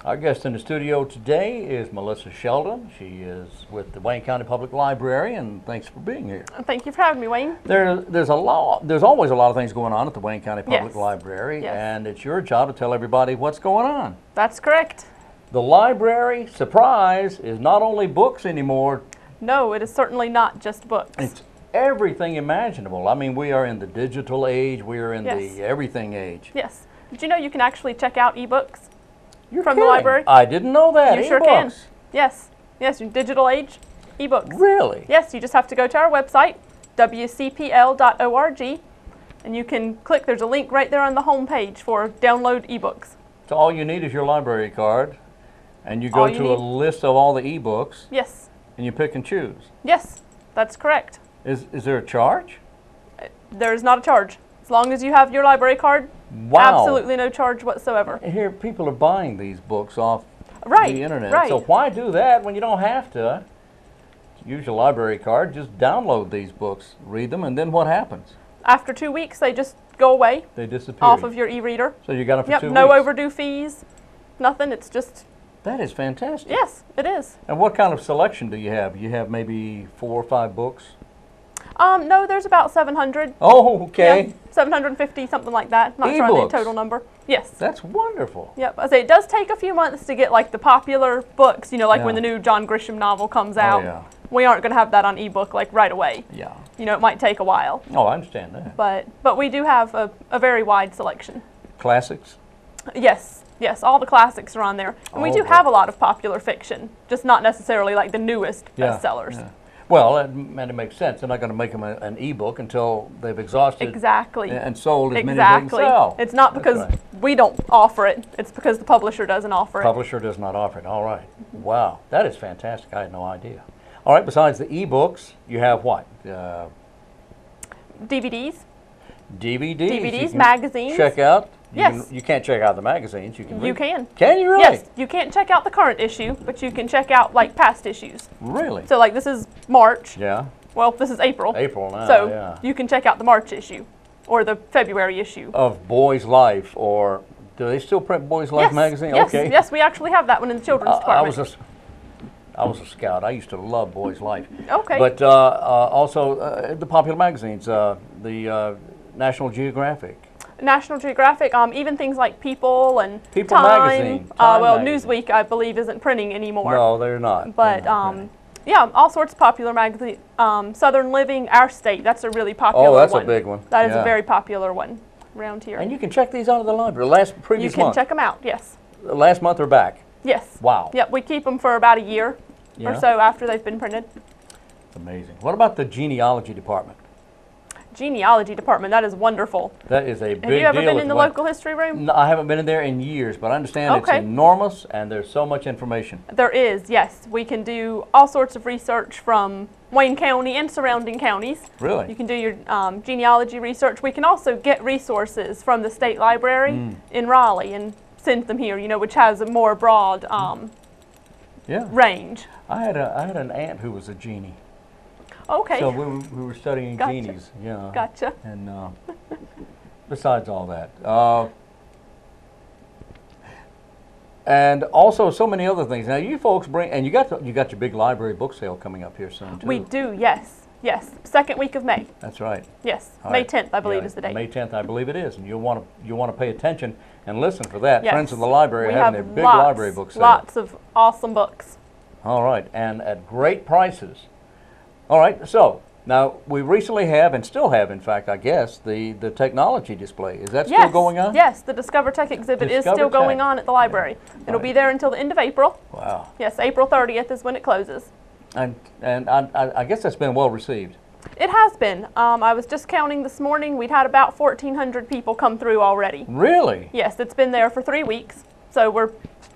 Our guest in the studio today is Melissa Sheldon. She is with the Wayne County Public Library, and thanks for being here. Thank you for having me, Wayne. There's always a lot of things going on at the Wayne County Public Yes. Library, Yes. and it's your job to tell everybody what's going on. That's correct. The library, surprise, is not only books anymore, No, it is certainly not just books. it's everything imaginable. I mean, we are in the digital age, we are in Yes. the everything age. Yes. Did you know you can actually check out ebooks You're from the kidding. library? I didn't know that. You sure can. E-books. Yes. Yes, in digital age, ebooks. Really? Yes, you just have to go to our website, wcpl.org, and you can click, there's a link right there on the home page for download ebooks. So all you need is your library card, and you go All you to a need. list of all the e-books, Yes. and you pick and choose. Yes, that's correct. Is there a charge? There is not a charge. As long as you have your library card, Wow. absolutely no charge whatsoever. Here, people are buying these books off Right, the internet. right. So why do that when you don't have to? Use your library card, just download these books, read them, and then what happens? After 2 weeks, they just go away They disappear. off of your e-reader. So you got them for Yep, 2 no weeks. overdue fees, nothing. It's just, That is fantastic. yes, it is. And what kind of selection do you have? You have maybe 4 or 5 books? No, there's about 700. Oh, okay. Yeah, 750, something like that. Not sure on E-books. the total number. Yes. That's wonderful. Yep. I say it does take a few months to get like the popular books, like Yeah. when the new John Grisham novel comes out. yeah. We aren't going to have that on ebook like right away. Yeah. It might take a while. Oh, I understand that. But we do have a very wide selection. Classics? Yes. Yes, all the classics are on there. And we do Okay. have a lot of popular fiction, just not necessarily like the newest bestsellers. Yeah. Well, and it makes sense. They're not going to make them an e-book until they've exhausted Exactly. and sold as many as they can sell. It's not That's because right. we don't offer it. It's because the publisher doesn't offer it. Publisher does not offer it. All right. Wow, that is fantastic. I had no idea. All right. Besides the e-books, you have what? DVDs. DVDs. DVDs, you can magazines. Check out. Yes. You can't check out the magazines. You can. You can. Can you really? Yes. You can't check out the current issue, but you can check out like past issues. Really? So like this is March. Yeah. Well, this is April. April now. So yeah. you can check out the March issue or the February issue. Of Boys Life, or do they still print Boys Life magazine? Yes. Okay. Yes, we actually have that one in the children's department. I was a scout. I used to love Boys Life. Okay. But also the popular magazines, the National Geographic. National Geographic, even things like People and People Time. magazine. Time Well, magazine. Newsweek, I believe, isn't printing anymore. No, they're not. But They're not printing. yeah, all sorts of popular magazines. Southern Living, Our State, that's a really popular one. Oh, that's a big one. That is Yeah. a very popular one around here. And you can check these out of the library. You Previous can month. check them out, yes. Last month or back. Yes. Wow. Yep, we keep them for about a year Yeah. or so after they've been printed. It's amazing. What about the genealogy department? Genealogy department, that is wonderful. That is a big deal. Have you ever been with in the what- local history room? No, I haven't been in there in years, but I understand Okay. it's enormous and there's so much information. There is, yes. We can do all sorts of research from Wayne County and surrounding counties. Really? You can do your genealogy research. We can also get resources from the state library in Raleigh and send them here, you know, which has a more broad Yeah. range. I had an aunt who was a genie. Okay, So we were studying Gotcha. genies. Yeah. gotcha. And besides all that, and also so many other things. Now you folks bring, and you got your big library book sale coming up here soon too. We do, yes. Yes, second week of May. That's right. Yes, All May right. 10th, I believe, Yeah, is the date. May 10th, I believe it is, and you'll want to pay attention and listen for that. Yes. Friends of the library We are having have a big lots, library book sale. lots of awesome books. All right, and at great prices. All right, so now we recently have, and still have, in fact, I guess, the technology display. Is that still Yes, going on? yes, the Discover Tech exhibit is Discover still going Tech. on at the library. It'll be Right. there until the end of April. Wow. Yes, April 30th is when it closes. And I guess that's been well received. It has been. I was just counting this morning. We'd had about 1,400 people come through already. Really? Yes, it's been there for 3 weeks. So we're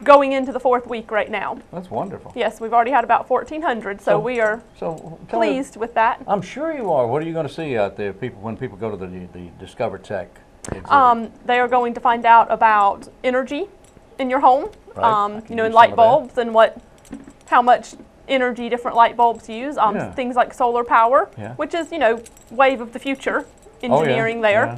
going into the 4th week right now. That's wonderful. Yes, we've already had about 1,400, so we are So tell me- pleased with that. I'm sure you are. What are you going to see out there, when people go to the Discover Tech exhibit? They are going to find out about energy in your home, Right, I can you know, use in some light of that. bulbs and how much energy different light bulbs use. Yeah. Things like solar power, Yeah. which is, you know, wave of the future Oh, yeah, engineering there.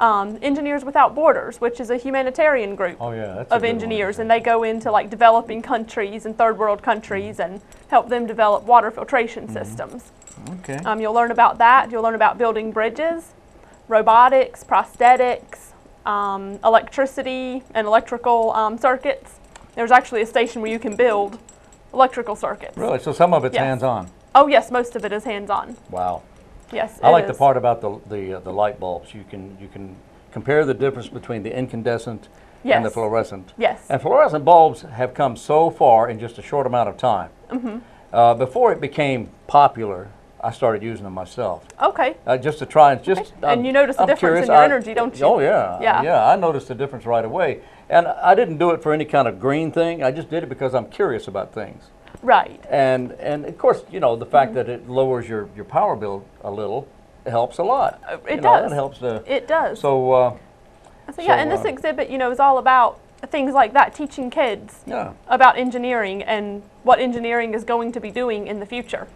Engineers Without Borders, which is a humanitarian group Oh yeah, that's a of good one. engineers, and they go into like developing countries and third world countries and help them develop water filtration Mm-hmm. systems. Okay. You'll learn about that. You'll learn about building bridges, robotics, prosthetics, electricity and electrical circuits. There's actually a station where you can build electrical circuits. Really? So some of it's Yes. hands-on. Oh yes, most of it is hands-on. Wow. Yes, I it like the is. part about the light bulbs. You can compare the difference between the incandescent and the Yes. fluorescent. Yes. And fluorescent bulbs have come so far in just a short amount of time. Before it became popular, I started using them myself. Okay. Just to try and just. And you notice the I'm difference curious. in your energy, don't you? Oh yeah. Yeah. Yeah, I noticed the difference right away. And I didn't do it for any kind of green thing. I just did it because I'm curious about things. Right. And of course, you know, the fact that it lowers your power bill a little helps a lot. It You know, does. It helps. It does. So So yeah, and this so, exhibit, you know, is all about things like that, teaching kids yeah. about engineering and what engineering is going to be doing in the future.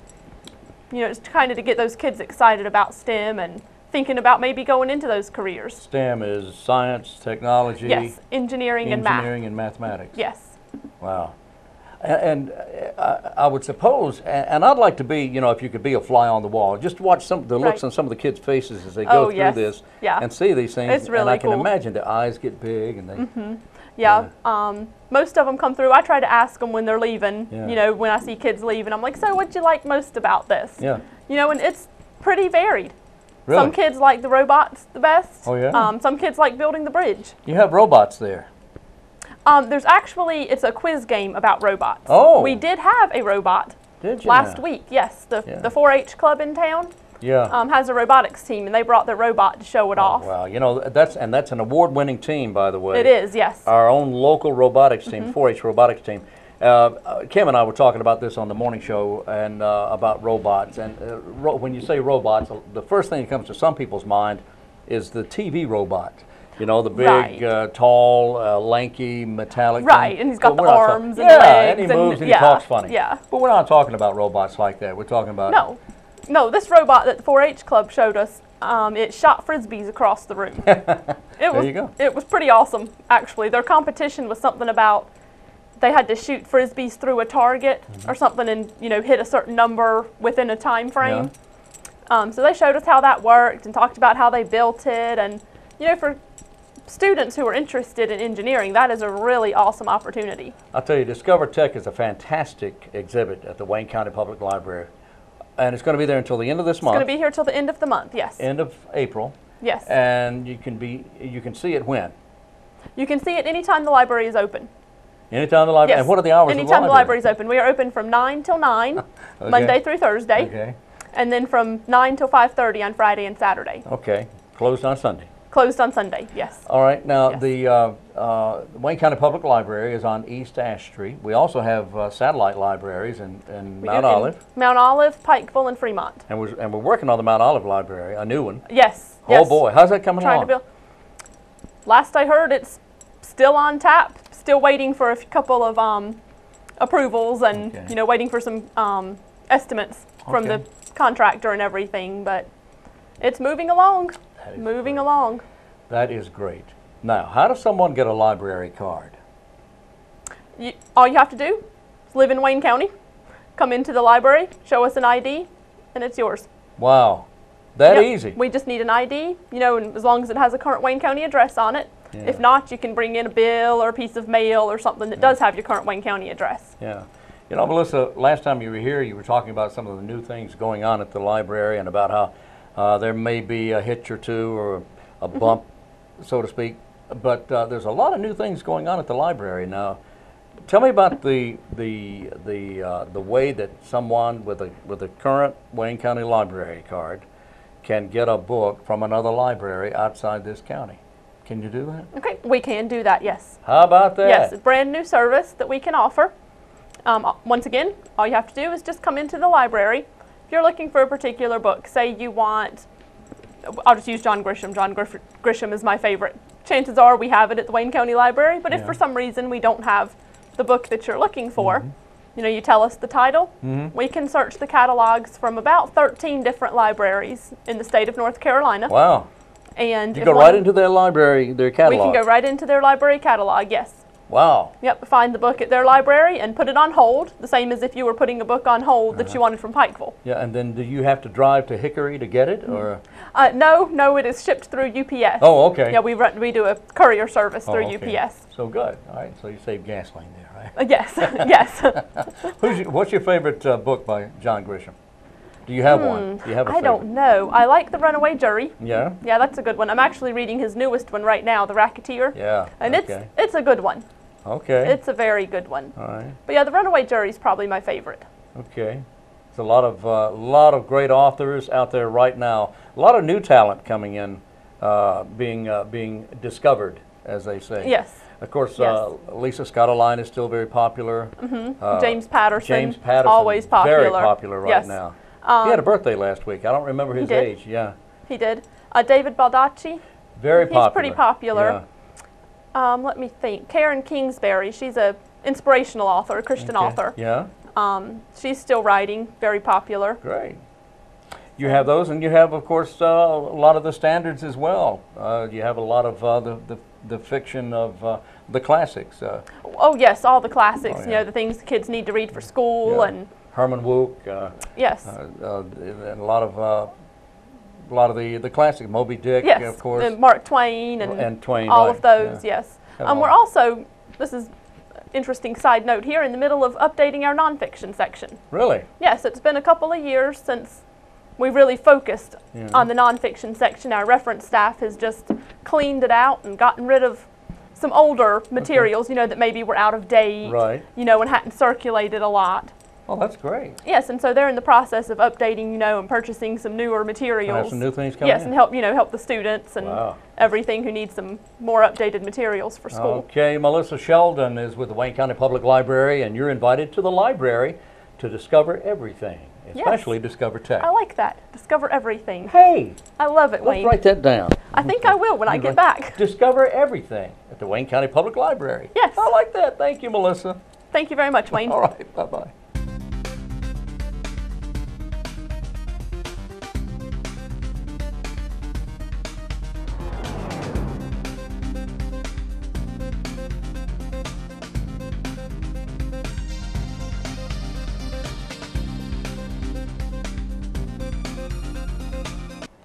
You know, it's kind of to get those kids excited about STEM and thinking about maybe going into those careers. STEM is science, technology, Yes, engineering and engineering math. and mathematics. Yes. Wow. And I would suppose, and I'd like to be, you know, if you could be a fly on the wall, just watch the looks Right. on some of the kids' faces as they Oh, go through yes. this Yeah. and see these things. It's and really I can cool. imagine their eyes get big and they. Yeah. Most of them come through. I try to ask them when they're leaving. Yeah. You know, when I see kids leaving, I'm like, so what'd you like most about this? Yeah. You know, and it's pretty varied. Really? Some kids like the robots the best. Oh, yeah? Some kids like building the bridge. You have robots there. There's actually, it's a quiz game about robots. Oh. We did have a robot Did you last now? week. Yes, Yeah. the 4-H club in town Yeah. has a robotics team, and they brought their robot to show it off. Wow, you know, that's an award-winning team, by the way. It is, yes. Our own local robotics team, 4-H robotics team. Kim and I were talking about this on the morning show and about robots. And when you say robots, the first thing that comes to some people's mind is the TV robot. You know, the big, Right. Tall, lanky, metallic Right, thing. and he's got But the we're not arms talking- and yeah, legs and he moves and yeah, he talks funny. Yeah. But we're not talking about robots like that. We're talking about... No, this robot that the 4-H club showed us, it shot frisbees across the room. There you go. It was pretty awesome, actually. Their competition was something about they had to shoot frisbees through a target or something and, you know, hit a certain number within a time frame. So they showed us how that worked and talked about how they built it. And, you know, for students who are interested in engineering, that is a really awesome opportunity. I'll tell you, Discover Tech is a fantastic exhibit at the Wayne County Public Library. And it's going to be there until the end of this month. It's going to be here till the end of the month, yes. End of April. Yes. And you can see it when? You can see it anytime the library is open. Anytime the library. Yes. And what are the hours of the Anytime the library? library is open. We are open from 9 till 9, Monday through Thursday. Okay. And then from 9 till 5:30 on Friday and Saturday. Okay. Closed on Sunday. Closed on Sunday, yes. All right. Now, Yes. the Wayne County Public Library is on East Ash Street. We also have satellite libraries in We Mount do in Olive. Mount Olive, Pikeville, and Fremont. And we're working on the Mount Olive Library, a new one. Yes. Oh, yes. boy. How's that coming Trying along? to build. Last I heard, it's still on tap. Still waiting for a couple of approvals and Okay. you know, waiting for some estimates from Okay. the contractor and everything. But it's moving along. That is Moving great. along. That is great. Now, how does someone get a library card? All you have to do is live in Wayne County, come into the library, show us an ID, and it's yours. Wow. That Yep. easy. We just need an ID, you know, and as long as it has a current Wayne County address on it. Yeah. If not, you can bring in a bill or a piece of mail or something that does have your current Wayne County address. Yeah. You know, Melissa, last time you were here, you were talking about some of the new things going on at the library and about how there may be a hitch or two or a bump, so to speak. But there's a lot of new things going on at the library now. Tell me about the way that someone with a current Wayne County library card can get a book from another library outside this county. Can you do that? Okay, we can do that, yes. How about that? Yes, a brand new service that we can offer. Once again, all you have to do is just come into the library. If you're looking for a particular book, say you want, I'll just use John Grisham. John Grisham is my favorite. Chances are we have it at the Wayne County Library, but if for some reason we don't have the book that you're looking for, you know, you tell us the title, we can search the catalogs from about 13 different libraries in the state of North Carolina. Wow. And You if go one- right into their library, their we catalog. can go right into their library catalog, yes. Wow. Yep, find the book at their library and put it on hold, the same as if you were putting a book on hold that you wanted from Pikeville. Yeah, and then do you have to drive to Hickory to get it, or? No, it is shipped through UPS. Oh, okay. Yeah, we do a courier service Oh, through okay. UPS. So good. All right, so you save gasoline there, right? Yes, yes. What's your favorite book by John Grisham? Do you have one? Do you have a I favorite? don't know. I like The Runaway Jury. Yeah? Yeah, that's a good one. I'm actually reading his newest one right now, The Racketeer. Yeah. And okay. it's a good one. Okay. It's a very good one. All right. But yeah, The Runaway Jury is probably my favorite. Okay. There's a lot of great authors out there right now. A lot of new talent coming in, being discovered, as they say. Yes. Of course, Yes. Lisa Scott-Aline is still very popular. James Patterson. James Patterson, Always popular. very popular right Yes. now. He had a birthday last week. I don't remember his did. age. Yeah, He did. David Baldacci. very popular. He's pretty popular. Let me think. Karen Kingsbury. She's a inspirational author, a Christian Okay. author. Yeah, She's still writing. Very popular. great. You have those, and you have, of course, a lot of the standards as well. You have a lot of the fiction of the classics. Oh yes, all the classics. Oh, You yeah. know, the things the kids need to read for school, Yeah. and Herman Wouk, yes, and a lot of the classics. Moby Dick, yes, of course, and Mark Twain, and Twain. all right, of those. yeah. Yes. Have all. We're also, this is interesting side note here, in the middle of updating our nonfiction section. Really? Yes, it's been a couple of years since we really focused Yeah. on the nonfiction section. Our reference staff has just cleaned it out and gotten rid of some older materials, you know, that maybe were out of date, Right. you know, and hadn't circulated a lot. Oh, that's great. Yes, and so they're in the process of updating, and purchasing some newer materials. Have some new things coming Yes, in. and help the students and Wow. everything who needs some more updated materials for school. Okay, Melissa Sheldon is with the Wayne County Public Library, and you're invited to the library to discover everything, especially discover tech. I like that. Discover everything. Hey, I love it, let's Wayne. write that down. I think I will when I get back. Discover everything at the Wayne County Public Library. Yes. I like that. Thank you, Melissa. Thank you very much, Wayne. All right, bye-bye.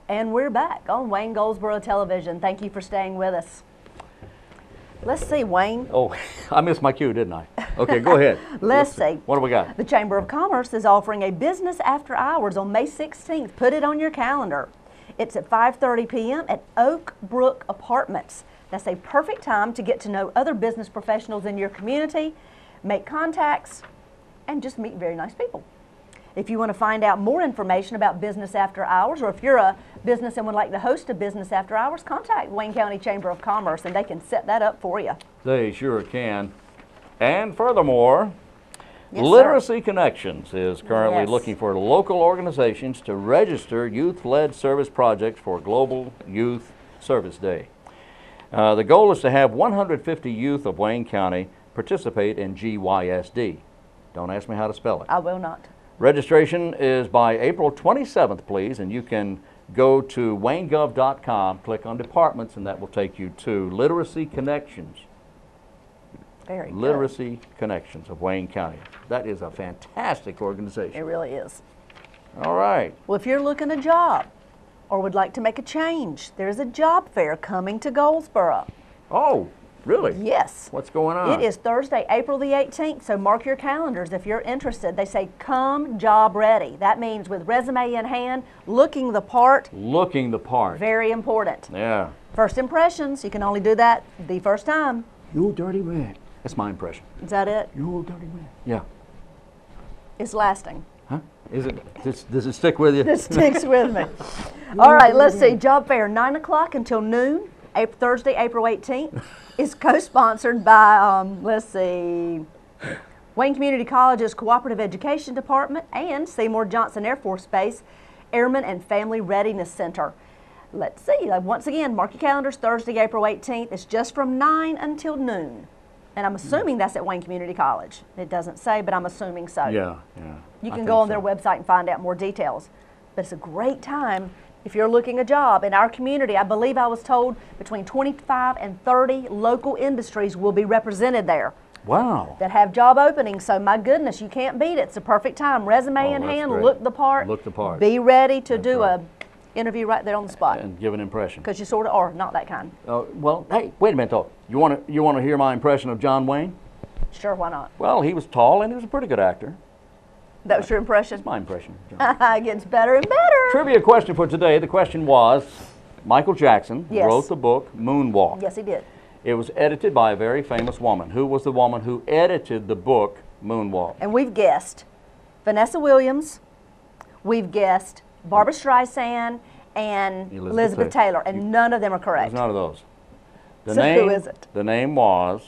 And we're back on Wayne Goldsboro Television. Thank you for staying with us. Let's see, Wayne. Oh, I missed my cue, didn't I? Okay, go ahead. Let's see. What do we got? The Chamber of Commerce is offering a business after hours on May 16th. Put it on your calendar. It's at 5:30 p.m. at Oak Brook Apartments. That's a perfect time to get to know other business professionals in your community, make contacts, and just meet very nice people. If you want to find out more information about business after hours, or if you're a business and would like to host a business after hours, contact Wayne County Chamber of Commerce and they can set that up for you. They sure can. And furthermore, Yes, Literacy Connections is currently Yes. looking for local organizations to register youth-led service projects for Global Youth Service Day. The goal is to have 150 youth of Wayne County participate in GYSD. Don't ask me how to spell it. I will not. Registration is by April 27th, please, and you can go to waynegov.com, click on departments, and that will take you to Literacy Connections. Very good. Literacy Connections of Wayne County. That is a fantastic It organization. really is. All right. Well, if you're looking a job or would like to make a change, there's a job fair coming to Goldsboro. Oh, really? Yes. What's going on? It is Thursday, April the 18th, so mark your calendars if you're interested. They say come job ready. That means with resume in hand, looking the part, Looking the part. very important. Yeah. First impressions, you can only do that the first time. You dirty rat. That's my impression. Is that it? You dirty rat. Yeah. It's lasting. Huh? Is it? Does it stick with you? This sticks with me. All right, let's see. Job fair, 9 o'clock until noon, Thursday, April 18th. Is co-sponsored by, let's see, Wayne Community College's Cooperative Education Department and Seymour Johnson Air Force Base Airmen and Family Readiness Center. Let's see. Once again, mark your calendars, Thursday, April 18th. It's just from 9 until noon. And I'm assuming that's at Wayne Community College. It doesn't say, but I'm assuming so. Yeah. You I can think go on so. their website and find out more details. But it's a great time if you're looking a job. In our community, I believe I was told between 25 and 30 local industries will be represented there Wow. that have job openings. So my goodness, you can't beat it. It's a perfect time. Resume in that's hand, great. look the part. Look the part. Be ready to That's do right. a interview right there on the spot. And give an impression. Because you sort of are, not that kind. Well, hey, wait a minute though. You want to hear my impression of John Wayne? Sure, why not? Well, he was tall and he was a pretty good actor. That was your impression? That's my impression of John. It gets better and better. Trivia question for today. The question was, Michael Jackson Yes. wrote the book Moonwalk. Yes, he did. It was edited by a very famous woman. Who was the woman who edited the book Moonwalk? And we've guessed Vanessa Williams, we've guessed Barbara Streisand, and Elizabeth Taylor, and none of them are correct. There's none of those. The So name, who is it? The name was,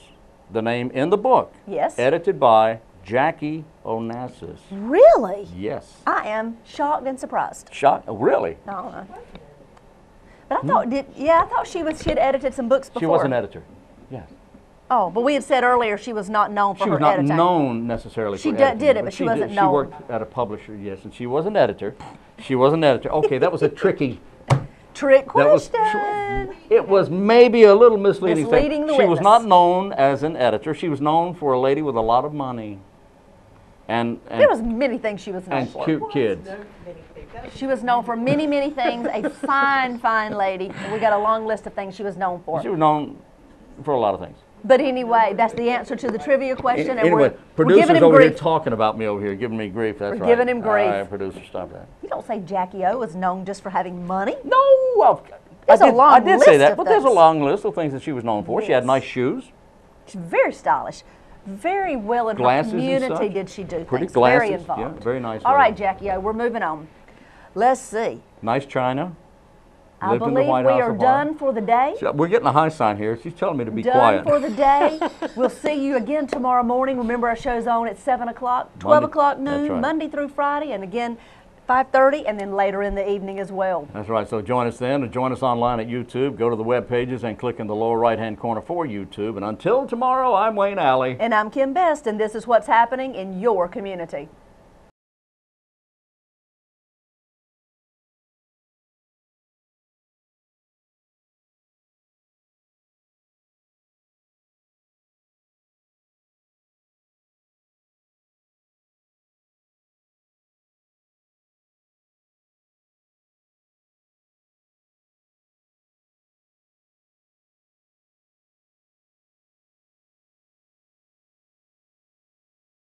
the name in the book, Yes. edited by Jackie Onassis. Really? Yes. I am shocked and surprised. Shot? Oh, really? I don't know. But I thought, I thought she had edited some books before. She was an editor. Yes. Oh, but we had said earlier she was not known for She her was not editing. known necessarily She for did editing. it, but she wasn't known. She worked at a publisher, yes, and she was an editor. She was an editor. Okay, that was a tricky. Trick That was question. It was maybe a little misleading. Misleading the She was witness. not known as an editor. She was known for a lady with a lot of money. And There was many things she was known and for. cute kids. She was known for many, many things. A fine, fine lady. And we got a long list of things she was known for. She was known for a lot of things. But anyway, that's the answer to the trivia question. And Anyway, we're producers giving him over here grief. talking about me over here, giving me grief. That's We're right. giving him grief. All right, producer, stop that. You don't say Jackie O was known just for having money. No, well, There's a long I did list say that, of but there's a things. long list of things that she was known for. She had Yes. nice shoes. She's very stylish. very well in Glasses her and community such. did she do Pretty things. glasses, Very yeah, involved. very nice All right, lady. Jackie O, we're moving on. Let's see. Nice china. I Lived in the believe White we House are a while. done for the day. We're getting a high sign here. She's telling me to be Done quiet. for the day. We'll see you again tomorrow morning. Remember, our show's on at 7 o'clock, 12 Monday- o'clock that's noon, right. Monday through Friday, and again 5:30, and then later in the evening as well. That's right. So join us then, and join us online at YouTube. Go to the web pages and click in the lower right-hand corner for YouTube. And until tomorrow, I'm Wayne Alley. And I'm Kim Best, and this is what's happening in your community.